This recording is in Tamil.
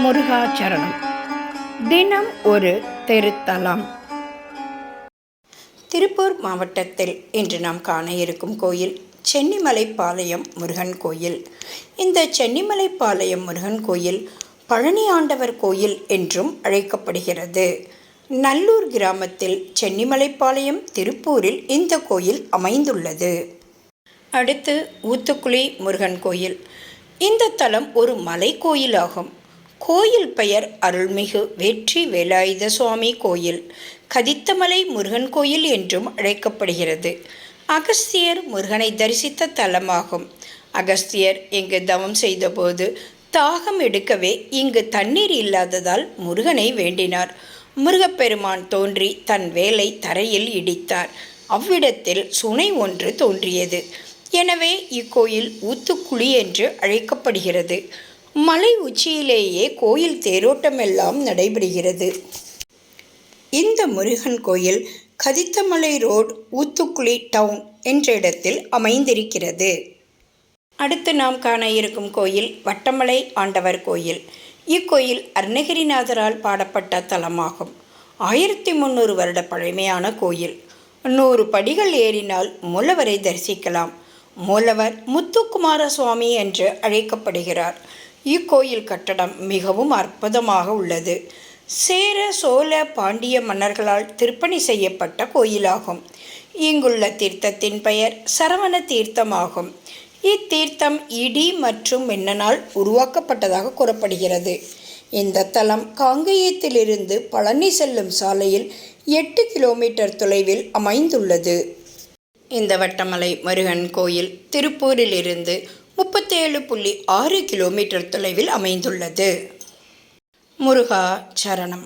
முருகாச்சரணம். தினம் ஒரு திருத்தலம். திருப்பூர் மாவட்டத்தில் இன்று நாம் காண இருக்கும் கோயில் சென்னிமலைப்பாளையம் முருகன் கோயில். இந்த சென்னிமலைப்பாளையம் முருகன் கோயில் பழனி ஆண்டவர் கோயில் என்றும் அழைக்கப்படுகிறது. நல்லூர் கிராமத்தில் சென்னிமலைப்பாளையம் திருப்பூரில் இந்த கோயில் அமைந்துள்ளது. அடுத்து ஊத்துக்குளி முருகன் கோயில். இந்த தலம் ஒரு மலை கோயிலாகும். கோயில் பெயர் அருள்மிகு வெற்றி வேலாயுத சுவாமி கோயில், கதித்தமலை முருகன் கோயில் என்றும் அழைக்கப்படுகிறது. அகஸ்தியர் முருகனை தரிசித்த தலமாகும். அகஸ்தியர் இங்கு தவம் செய்தபோது தாகம் எடுக்கவே இங்கு தண்ணீர் இல்லாததால் முருகனை வேண்டினார். முருகப்பெருமான் தோன்றி தன் வேலை தரையில் இடித்தார். அவ்விடத்தில் சுனை ஒன்று தோன்றியது. எனவே இக்கோயில் ஊத்துக்குளி என்று அழைக்கப்படுகிறது. மலை உச்சியிலேயே கோயில் தேரோட்டமெல்லாம் நடைபெறுகிறது. இந்த முருகன் கோயில் கதித்தமலை ரோடு, ஊத்துக்குளி டவுன் என்ற இடத்தில் அமைந்திருக்கிறது. அடுத்து நாம் காண இருக்கும் கோயில் வட்டமலை ஆண்டவர் கோயில். இக்கோயில் அருணகிரிநாதரால் பாடப்பட்ட தலமாகும். 1300 வருட பழமையான கோயில். 100 படிகள் ஏறினால் மூலவரை தரிசிக்கலாம். மூலவர் முத்துக்குமார சுவாமி என்று அழைக்கப்படுகிறார். இக்கோயில் கட்டடம் மிகவும் அற்புதமாக உள்ளது. சேர, சோழ, பாண்டிய மன்னர்களால் திருப்பணி செய்யப்பட்ட கோயிலாகும். இங்குள்ள தீர்த்தத்தின் பெயர் சரவண தீர்த்தமாகும். இத்தீர்த்தம் இடி மற்றும் மின்னனால் உருவாக்கப்பட்டதாக கூறப்படுகிறது. இந்த தலம் காங்கேயத்திலிருந்து பழனி செல்லும் சாலையில் 8 கிலோமீட்டர் தொலைவில் அமைந்துள்ளது. இந்த வட்டமலை முருகன் கோயில் திருப்பூரிலிருந்து 37.6 கிலோமீட்டர் தொலைவில் அமைந்துள்ளது. முருகாச்சரணம்.